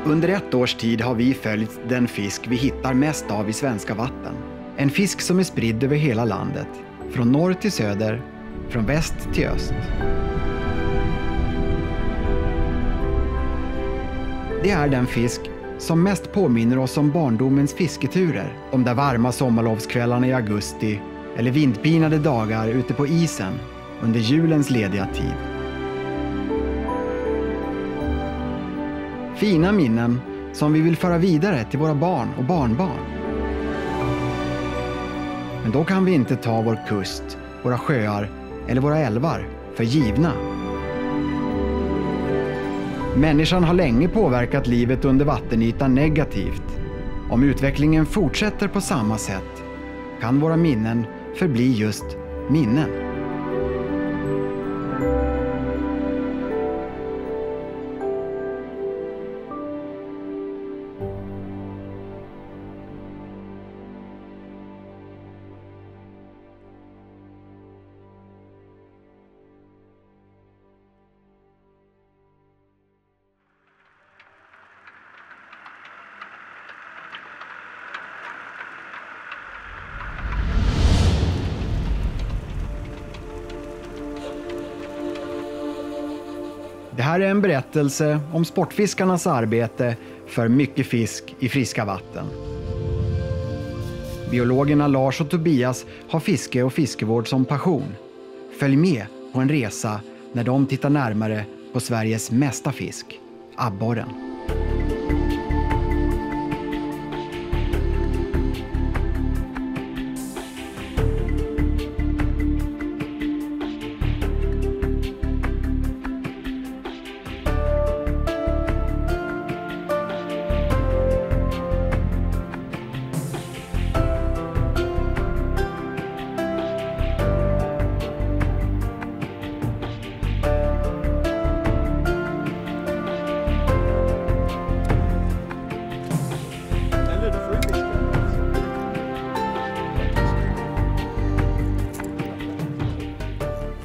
Under ett års tid har vi följt den fisk vi hittar mest av i svenska vatten. En fisk som är spridd över hela landet, från norr till söder, från väst till öst. Det är den fisk som mest påminner oss om barndomens fisketurer, de där varma sommarlovskvällarna i augusti eller vindpinade dagar ute på isen under julens lediga tid. Fina minnen som vi vill föra vidare till våra barn och barnbarn. Men då kan vi inte ta vår kust, våra sjöar eller våra älvar för givna. Människan har länge påverkat livet under vattenytan negativt. Om utvecklingen fortsätter på samma sätt kan våra minnen förbli just minnen. Det här är en berättelse om sportfiskarnas arbete för mycket fisk i friska vatten. Biologerna Lars och Tobias har fiske och fiskevård som passion. Följ med på en resa när de tittar närmare på Sveriges mesta fisk, abborren.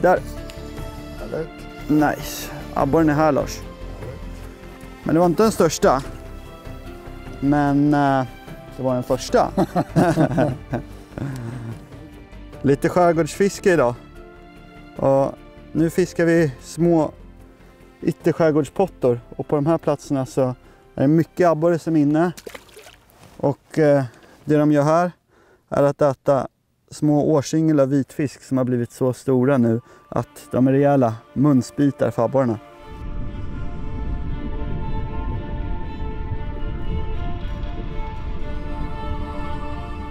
Där. Nice. Abborren är här, Lars. Men det var inte den största. Men det var den första. Lite skärgårdsfiske idag. Och nu fiskar vi små ytterskärgårdspottor. Och på de här platserna så är det mycket abborre som är inne. Och det de gör här är att äta små årsyngel av vitfisk som har blivit så stora nu att de är rejäla munsbitar för abborrarna.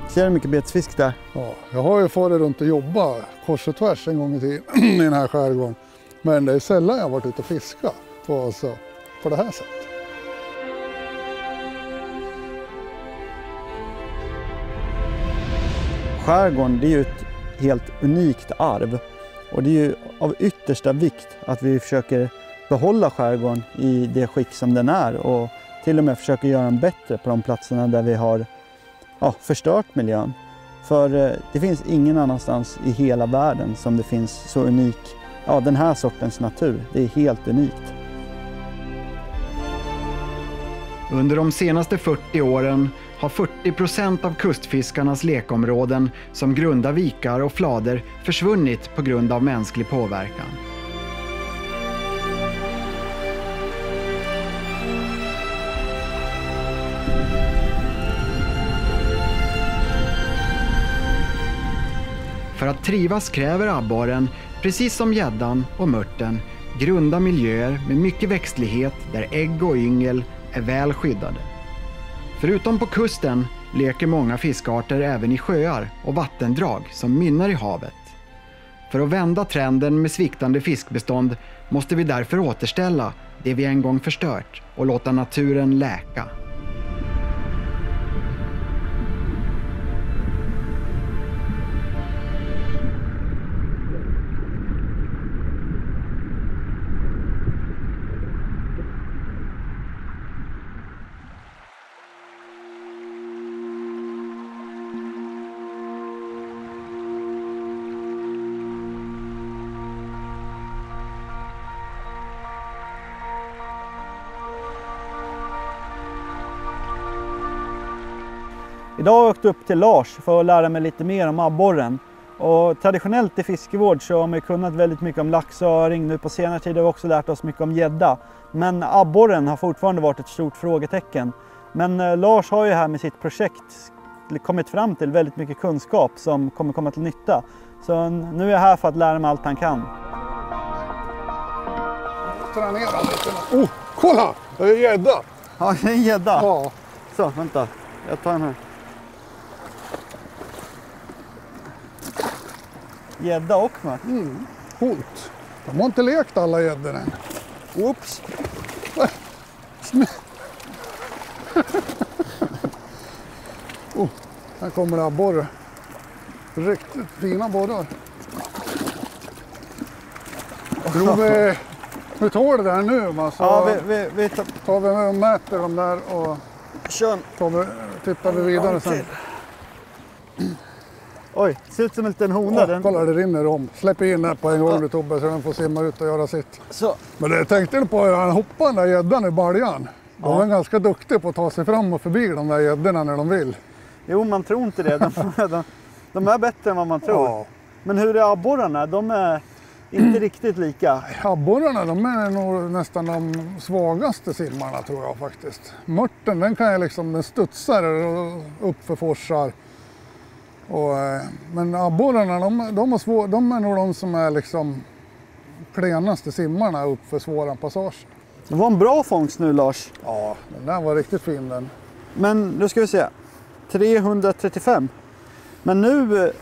Ser du mycket betesfisk där? Ja, jag har ju farit runt och jobbat kors och tvärs en gång i tiden i den här skärgården. Men det är sällan jag har varit ute och fiskat på det här sättet. Skärgården, det är ju ett helt unikt arv och det är ju av yttersta vikt att vi försöker behålla skärgården i det skick som den är och till och med försöker göra den bättre på de platserna där vi har förstört miljön. För det finns ingen annanstans i hela världen som det finns så den här sortens natur. Det är helt unikt. Under de senaste 40 åren har 40% av kustfiskarnas lekområden som grunda vikar och flader försvunnit på grund av mänsklig påverkan. För att trivas kräver abborren, precis som gäddan och mörten, grunda miljöer med mycket växtlighet där ägg och yngel är väl skyddade. Förutom på kusten leker många fiskarter även i sjöar och vattendrag som mynnar i havet. För att vända trenden med sviktande fiskbestånd måste vi därför återställa det vi en gång förstört och låta naturen läka. Idag har jag åkt upp till Lars för att lära mig lite mer om abborren. Och traditionellt i fiskevård så har man kunnat väldigt mycket om lax och öring. Nu på senare tid har vi också lärt oss mycket om gädda. Men abborren har fortfarande varit ett stort frågetecken. Men Lars har ju här med sitt projekt kommit fram till väldigt mycket kunskap som kommer komma till nytta. Så nu är jag här för att lära mig allt han kan. Tränera lite. Oh, kolla! Det är gädda. Ja, det är en gädda. Ja. Så, vänta. Jag tar den här. Gädda och med. Coolt. De har inte lekt alla gäddor än. Oops. Här kommer det abborre. Riktigt fina borrar. Tror vi... Hur tar det där nu? Så Ja, vi tar vi och mäter dem där och tittar vi vidare sen. Oj, det ser ut som en liten hona. Ja, kolla, det rinner om. Släpp in här på en gång du Tobbe så den får simma ut och göra sitt. Så. Men det tänkte du på, han hoppade den där gäddan i baljan. De är ganska duktiga på att ta sig fram och förbi de där gäddorna när de vill. Jo, man tror inte det. De är bättre än vad man tror. Ja. Men hur är abborrarna? De är inte riktigt lika. Abborrarna, de är nog nästan de svagaste simmarna tror jag faktiskt. Mörten, den kan jag liksom, den studsar upp för forsar. Men abborrarna, de är nog de som är liksom klenaste simmarna upp för svåra passager. Det var en bra fångst nu, Lars. Ja, den där var riktigt fin den. Men nu ska vi se. 335. Men nu,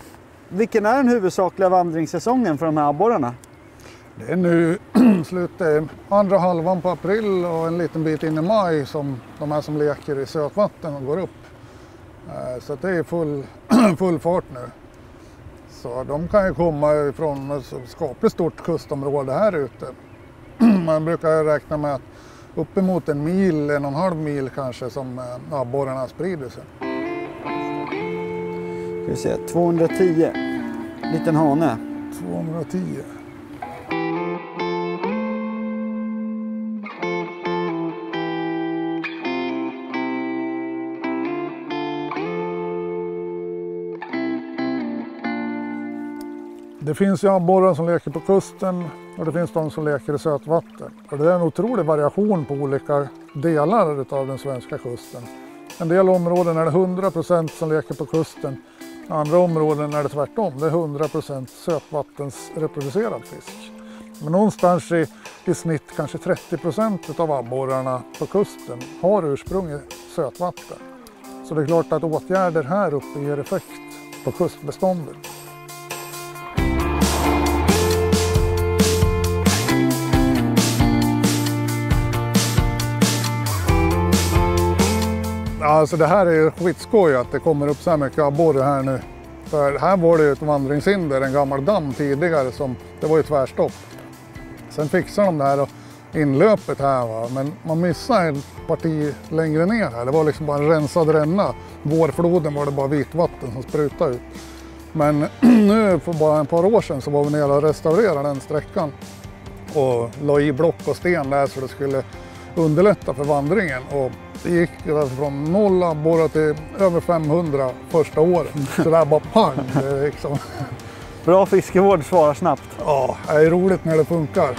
vilken är den huvudsakliga vandringssäsongen för de här abborrarna? Det är nu slutet andra halvan på april och en liten bit in i maj som de här som leker i sötvatten och går upp. Så det är full fart nu. Så de kan ju komma ifrån ett skapligt stort kustområde här ute. Man brukar räkna med att uppemot 1,5 mil kanske som abborrarna sprider sig. Ska vi se, 210. Liten hane. 210. Det finns ju abborrar som leker på kusten och det finns de som leker i sötvatten. Och det är en otrolig variation på olika delar av den svenska kusten. En del områden är det 100% som leker på kusten. I andra områden är det tvärtom. Det är 100% sötvattensreproducerad fisk. Men någonstans i snitt kanske 30% av abborrarna på kusten har ursprung i sötvatten. Så det är klart att åtgärder här uppe ger effekt på kustbeståndet. Alltså det här är skitskoj att det kommer upp så här mycket abborre här nu. För här var det ju ett vandringshinder, en gammal damm tidigare som det var ju tvärstopp. Sen fixade de det här och inlöpet här va? Men man missade en parti längre ner här. Det var liksom bara en rensad ränna. Vårfloden var det bara vitvatten som sprutade ut. Men nu för bara ett par år sedan så var vi nere och restaurerade den sträckan. Och la i block och sten där så det skulle underlätta för vandringen. Och det gick från 0 abborrar till över 500 första året. Så det här bara pang. Det liksom. Bra fiskevård, svarar snabbt. Ja, det är roligt när det funkar.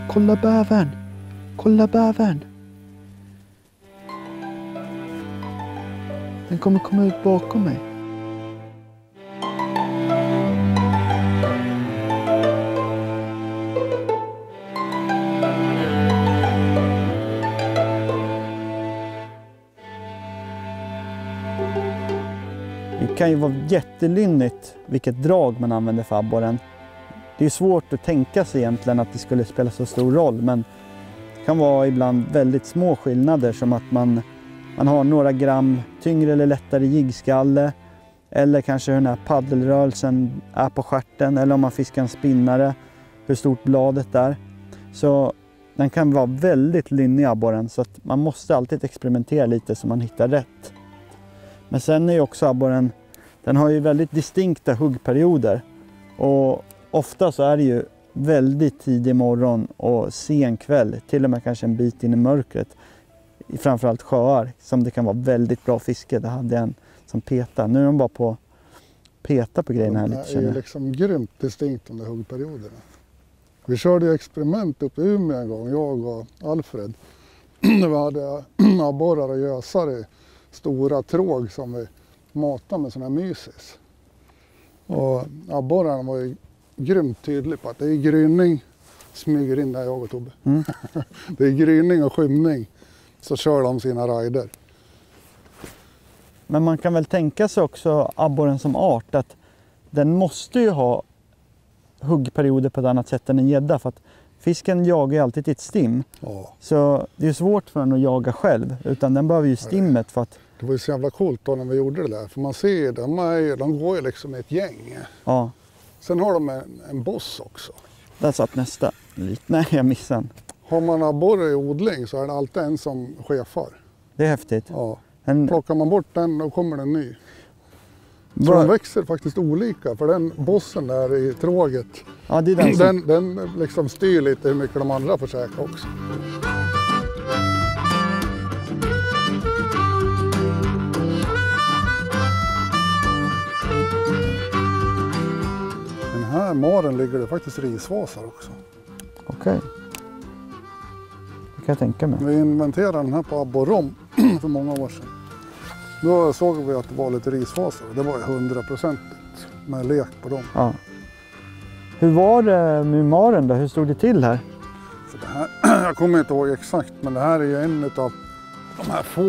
Kolla bävern! Kolla bävern! Den kommer komma ut bakom mig. Det kan ju vara jättelynnigt vilket drag man använder för abborren. Det är svårt att tänka sig egentligen att det skulle spela så stor roll, men det kan vara ibland väldigt små skillnader, som att man har några gram tyngre eller lättare jiggskalle, eller kanske hur den här paddelrörelsen är på stjärten, eller om man fiskar en spinnare, hur stort bladet är. Så den kan vara väldigt lynnig, abborren, så att man måste alltid experimentera lite så man hittar rätt. Men sen är ju också abborren, den har ju väldigt distinkta huggperioder, och ofta så är det ju väldigt tidig morgon och sen kväll, till och med kanske en bit in i mörkret, i framförallt sjöar som det kan vara väldigt bra fiske. Det hade en som petar. Nu är de bara på peta på grejerna här lite. Det är ju liksom grymt distinkt de där huggperioderna. Vi körde ju experiment uppe i Umeå en gång, jag och Alfred. Vi hade abborrar och gösar i stora tråg som vi matade med såna här mysis. Och abborrarna var ju grymt tydlig på att det är gryning, smyger in där jag och Tobbe. Det är gryning och skymning, så kör de sina rider. Men man kan väl tänka sig också abborren som art, att den måste ju ha huggperioder på ett annat sätt än en gädda, för att fisken jagar ju alltid i ett stim. Ja. Så det är svårt för den att jaga själv, utan den behöver ju stimmet för att... Det var ju så jävla coolt då när vi gjorde det där, för man ser de går ju liksom i ett gäng. Ja. Sen har de en boss också. Där satt nästa. Nej, jag missade den. Har man abborre i odling så är det alltid en som chefar. Det är häftigt. Ja. Plockar man bort den, då kommer den ny. Så de växer faktiskt olika, för den bossen där i tråget, ja, det är den liksom styr lite hur mycket de andra får käka också. Den här maren ligger det faktiskt risvasar också. Okej. Det kan jag tänka mig. Vi inventerade den här på abborrom för många år sedan. Då såg vi att det var lite risfaser. Det var ju 100% med lek på dem. Ja. Hur var det med maren då? Hur stod det till här? För det här, jag kommer inte ihåg exakt, men det här är ju en av de här få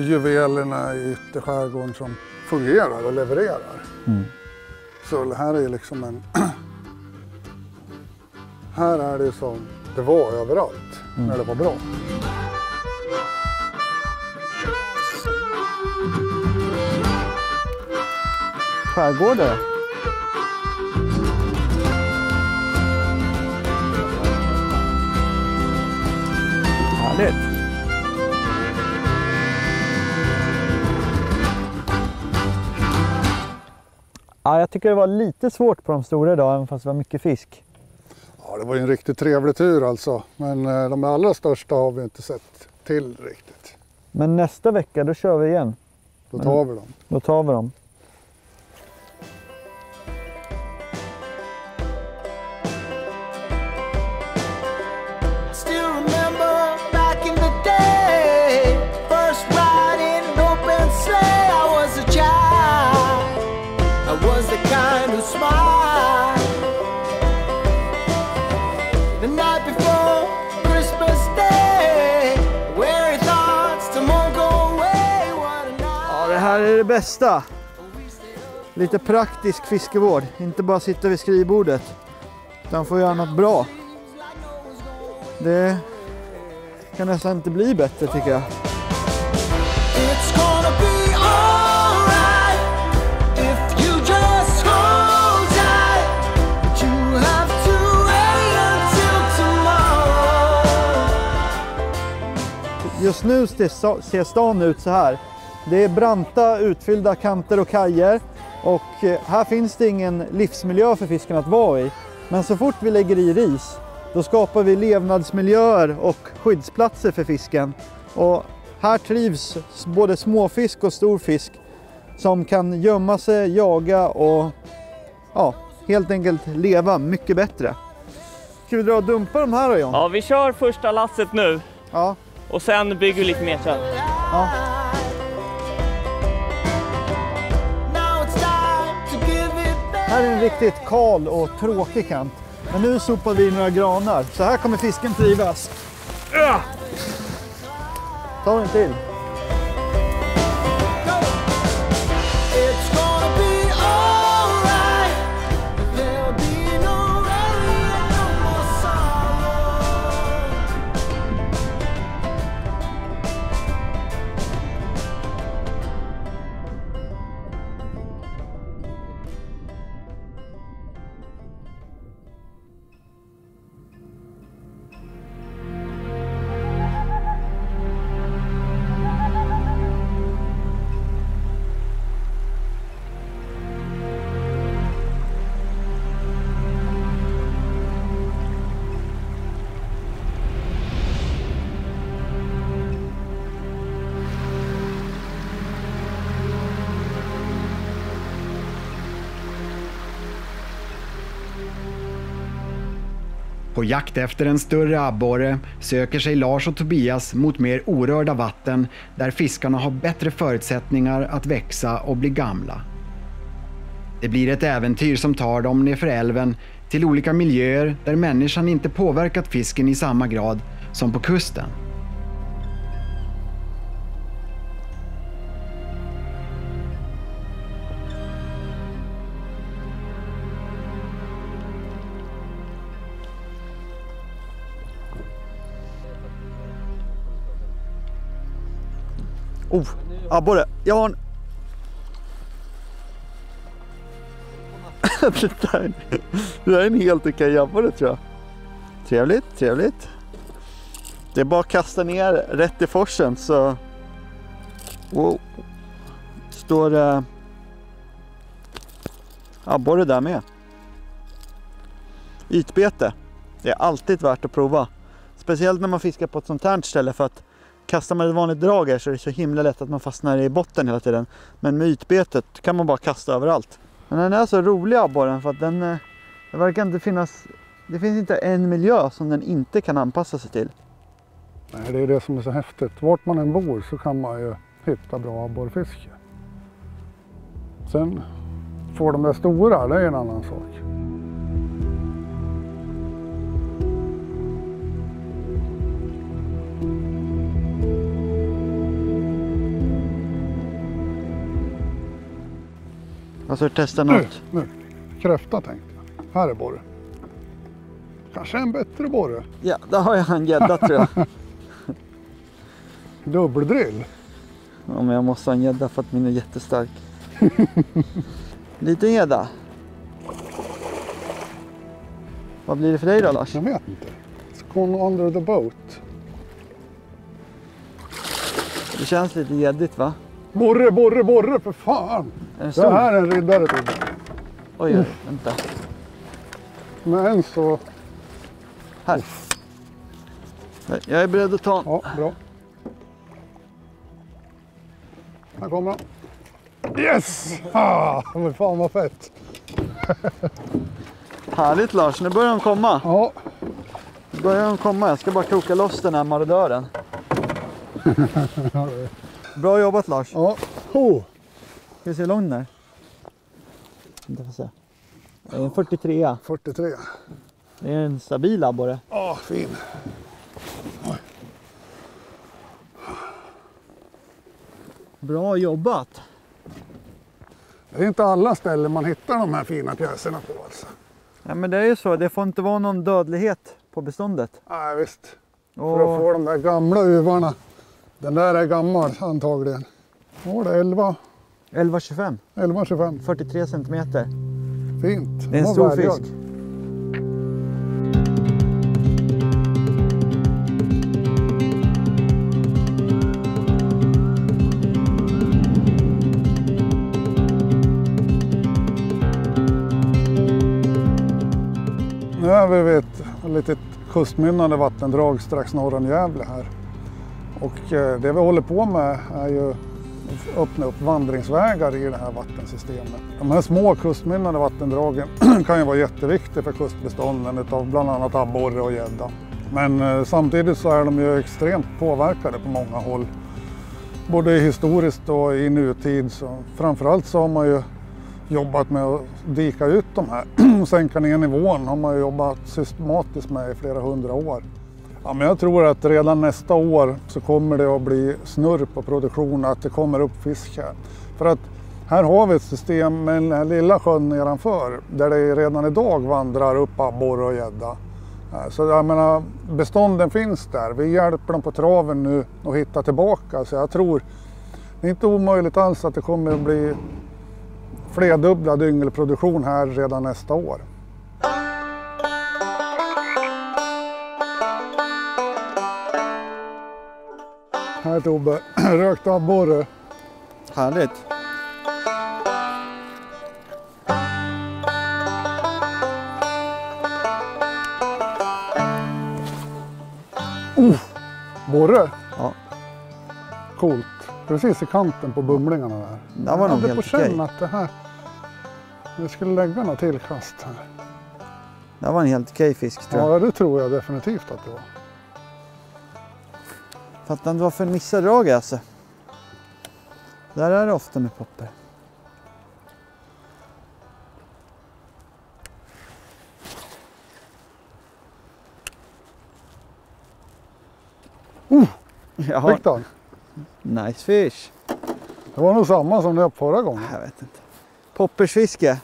juvelerna i ytterskärgården som fungerar och levererar. Mm. Så det här är liksom en... Här är det som det var överallt när det var bra. Skärgårdare. Härligt. Ja, jag tycker det var lite svårt på de stora idag, även fast det var mycket fisk. Ja, det var ju en riktigt trevlig tur alltså. Men de allra största har vi inte sett till riktigt. Men nästa vecka, då kör vi igen. Då tar vi dem. Då tar vi dem. Det här är det bästa. Lite praktisk fiskevård. Inte bara sitta vid skrivbordet. Utan få göra något bra. Det kan nästan inte bli bättre, tycker jag. Just nu ser stan ut så här. Det är branta utfyllda kanter och kajer, och här finns det ingen livsmiljö för fisken att vara i. Men så fort vi lägger i ris, då skapar vi levnadsmiljöer och skyddsplatser för fisken. Och här trivs både småfisk och storfisk som kan gömma sig, jaga och helt enkelt leva mycket bättre. Ska vi dra och dumpa de här då, John? Ja, vi kör första lasset nu. Ja. Och sen bygger vi lite mer sen. Ja. Här är en riktigt kal och tråkig kant. Men nu sopar vi några granar. Så här kommer fisken trivas. Ta en till. På jakt efter en större abborre söker sig Lars och Tobias mot mer orörda vatten där fiskarna har bättre förutsättningar att växa och bli gamla. Det blir ett äventyr som tar dem nerför älven till olika miljöer där människan inte påverkat fisken i samma grad som på kusten. Abborre, jag har en... det där är en helt okej abborre tror jag. Trevligt, trevligt. Det är bara att kasta ner rätt i forsen så... Wow. Står det... abborre där med. Ytbete. Det är alltid värt att prova. Speciellt när man fiskar på ett sånt här ställe för att kastar man ett vanligt drag här så är det så himla lätt att man fastnar i botten hela tiden. Men med ytbetet kan man bara kasta överallt. Men den är så rolig abborren för att det verkar inte finnas... Det finns inte en miljö som den inte kan anpassa sig till. Nej, det är det som är så häftigt. Vart man än bor så kan man ju hitta bra abborrfiske. Sen får de där stora, det är en annan sak. Alltså testa något. Nu. Kräfta tänkte jag. Här är borre. Kanske en bättre borre. Ja, där har jag en gädda tror jag. Dubbeldrill. Ja, men jag måste ha en gädda för att min är jättestark. Liten gädda. Vad blir det för dig då Lars? Jag vet inte. It's gone under the boat. Det känns lite gäddigt va? Borre för fan! Det här är en riddare till. Oj, vänta. Men så... Här. Jag är beredd att ta. Ja, bra. Här kommer han. Yes! Men fan vad fett. Härligt Lars, nu börjar de komma. Ja. Nu börjar de komma, jag ska bara koka loss den här marodören. Bra jobbat Lars. Ja. Ska vi se hur lång den är? Inte får se. Det är en 43. 43. Det är en stabil abborre. Ja, fin. Oj. Bra jobbat. Det är inte alla ställen man hittar de här fina pjäserna på alltså. Ja men det är ju så, det får inte vara någon dödlighet på beståndet. Nej visst. För att få de där gamla uvarna. Den där är gammal antagligen. Vad var det? 11,25. 11,25. 43 centimeter. Fint. Det är en stor fisk. Nu är vi vid ett litet kustmynnande vattendrag strax norr om Gävle här. Och det vi håller på med är ju att öppna upp vandringsvägar i det här vattensystemet. De här små kustmynnande vattendragen kan ju vara jätteviktiga för kustbestånden av bland annat abborre och gädda. Men samtidigt så är de ju extremt påverkade på många håll. Både historiskt och i nutid. Så framförallt så har man ju jobbat med att dika ut de här och sänka ner nivån har man ju jobbat systematiskt med i flera 100 år. Ja, men jag tror att redan nästa år så kommer det att bli snurr på produktion, att det kommer upp fisk här. För att här har vi ett system med den här lilla sjön nedanför där det redan idag vandrar upp abborre och gädda. Så jag menar, bestånden finns där. Vi hjälper dem på traven nu och hitta tillbaka. Så jag tror det är inte omöjligt alls att det kommer att bli flerdubblad yngelproduktion här redan nästa år. Här Tobbe, rökt abborre. Härligt. Borre? Ja. Coolt. Precis i kanten på bumlingarna där. Det var nog jag hade helt på okej. känn att det här... Vi skulle lägga något tillkast här. Det var en helt okej fisk tror jag. Ja, det tror jag definitivt att det var. Fattar inte varför en missar drag alltså. Där är det ofta med popper. Fick den? Nice fish. Det var nog samma som det förra gången. Jag vet inte. Poppersfiske.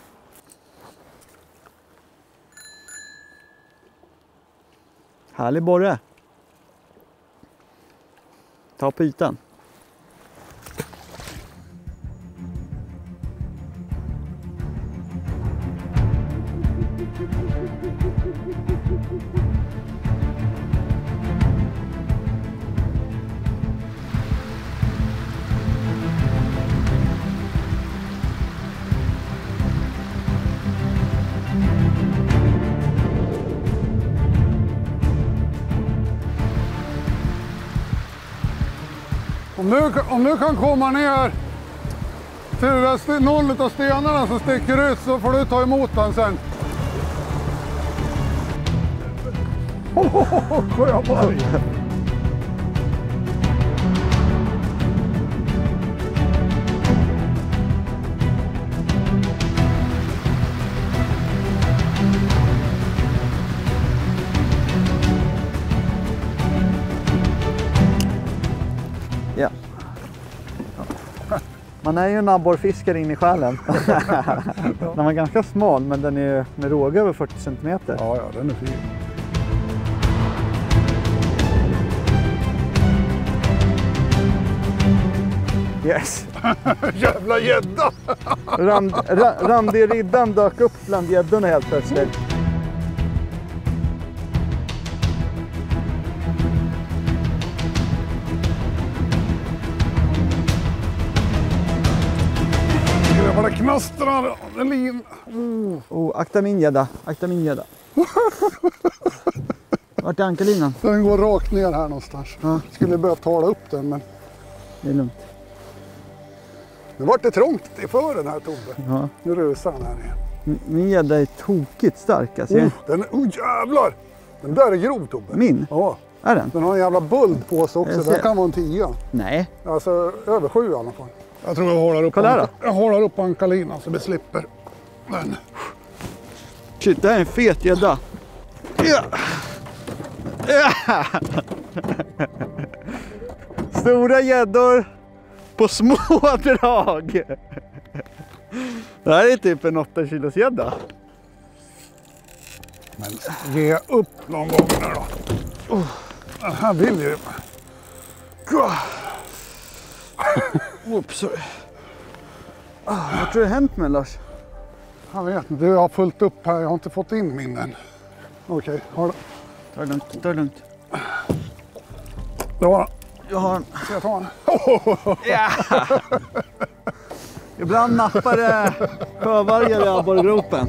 Härlig borre. Ta på ytan. Om du kan komma ner till någon av stenarna som sticker ut så får du ta emot den sen. Sjöborg! Ja. Man är ju en abborrfiskare in i själen. Den var ganska smal men den är med råga över 40 cm. Ja, den är fin. Yes. Jävla gädda! Randig riddan dök upp bland gäddorna helt plötsligt. Vad det knastrar! En lin! Akta min gädda. Akta min gädda. Vart är ankarlinan? Den går rakt ner här någonstans. Ja. Skulle behöva tala upp den men... Det är lugnt. Nu vart det trångt i fören här Tobbe. Ja. Nu rusar den här igen. Min gädda är tokigt stark alltså. Jävlar! Den där är grov Tobbe. Min? Ja. Är den? Den har en jävla buld på sig också. Jag ser. Den kan vara en 10. Nej. Alltså över 7 i alla fall. Jag tror jag håller upp, Kolla här då. jag håller upp ankalinan så vi slipper den. Shit, det här är en fet gädda. Ja. Ja. Stora gäddor på små drag. Det här är typ en 8 kilos gädda. Men ge upp någon gång nu då. Den här vill ju. Oops, sorry. Vad tror du har hänt med Lars? Jag vet inte, jag har fullt upp här. Jag har inte fått in min än. Okej, har det. Ta det lugnt, ta det lugnt. Det var den. Jag har en. Ska jag ta den? Ja. Ibland nappar det sjövargar i abborrgropen.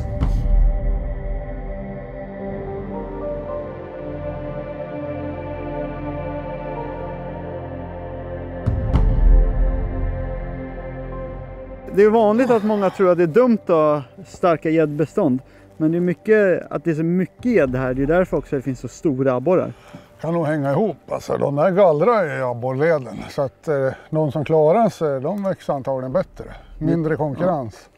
Det är vanligt att många tror att det är dumt att ha starka gäddbestånd. Men det är mycket, att det är så mycket gädd här, det är därför också det finns så stora abborrar. Kan nog hänga ihop. Alltså, de där gallrar i abborrleden. Så att de som klarar sig, de växer antagligen bättre. Mindre konkurrens.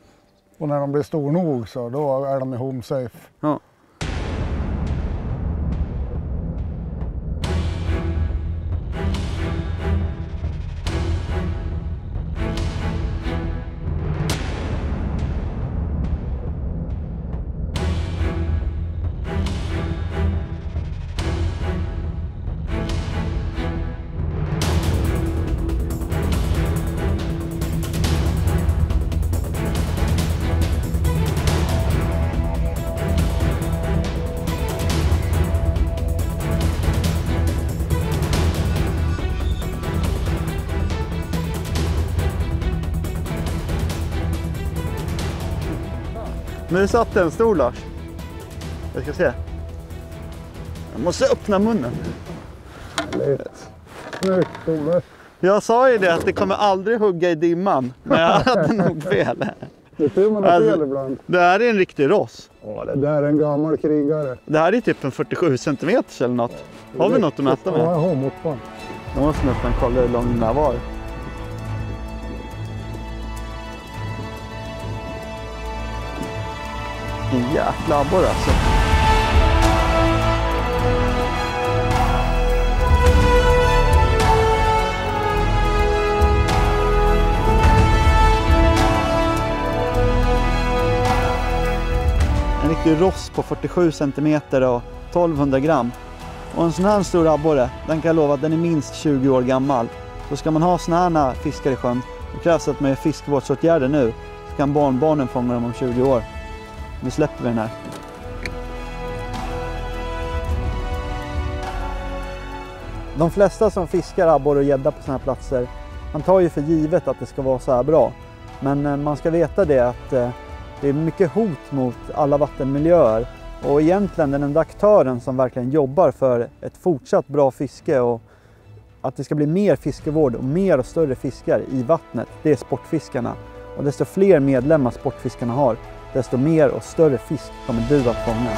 Och när de blir stor nog så då är de i home safe. Ja. Men det satt en stor, Lars. Jag ska se. Jag måste öppna munnen. Snyggt, Ove. Jag sa ju det att det kommer aldrig hugga i dimman. Men jag hade nog fel. Det ser man har fel ibland. Det här är en riktig ross. Ja, det där är en gammal krigare. Det här är typ en 47 cm eller något. Har vi något att mäta med? Ja, jag har måttband. Jag måste nästan kolla hur lång den här var. En jäkla abborre alltså. En riktig ross på 47 cm och 1200 gram. Och en sån här stor abborre, den kan jag lova att den är minst 20 år gammal. Så ska man ha såna här fiskar i sjön, då krävs att med fiskevårdsåtgärder nu, så kan barnbarnen fånga dem om 20 år. Nu släpper vi den här. De flesta som fiskar abborre och gädda på såna här platser, man tar ju för givet att det ska vara så här bra. Men man ska veta det att det är mycket hot mot alla vattenmiljöer. Och egentligen den enda aktören som verkligen jobbar för ett fortsatt bra fiske och att det ska bli mer fiskevård och mer och större fiskar i vattnet, det är sportfiskarna. Och desto fler medlemmar sportfiskarna har, desto mer och större fisk kommer du att fånga.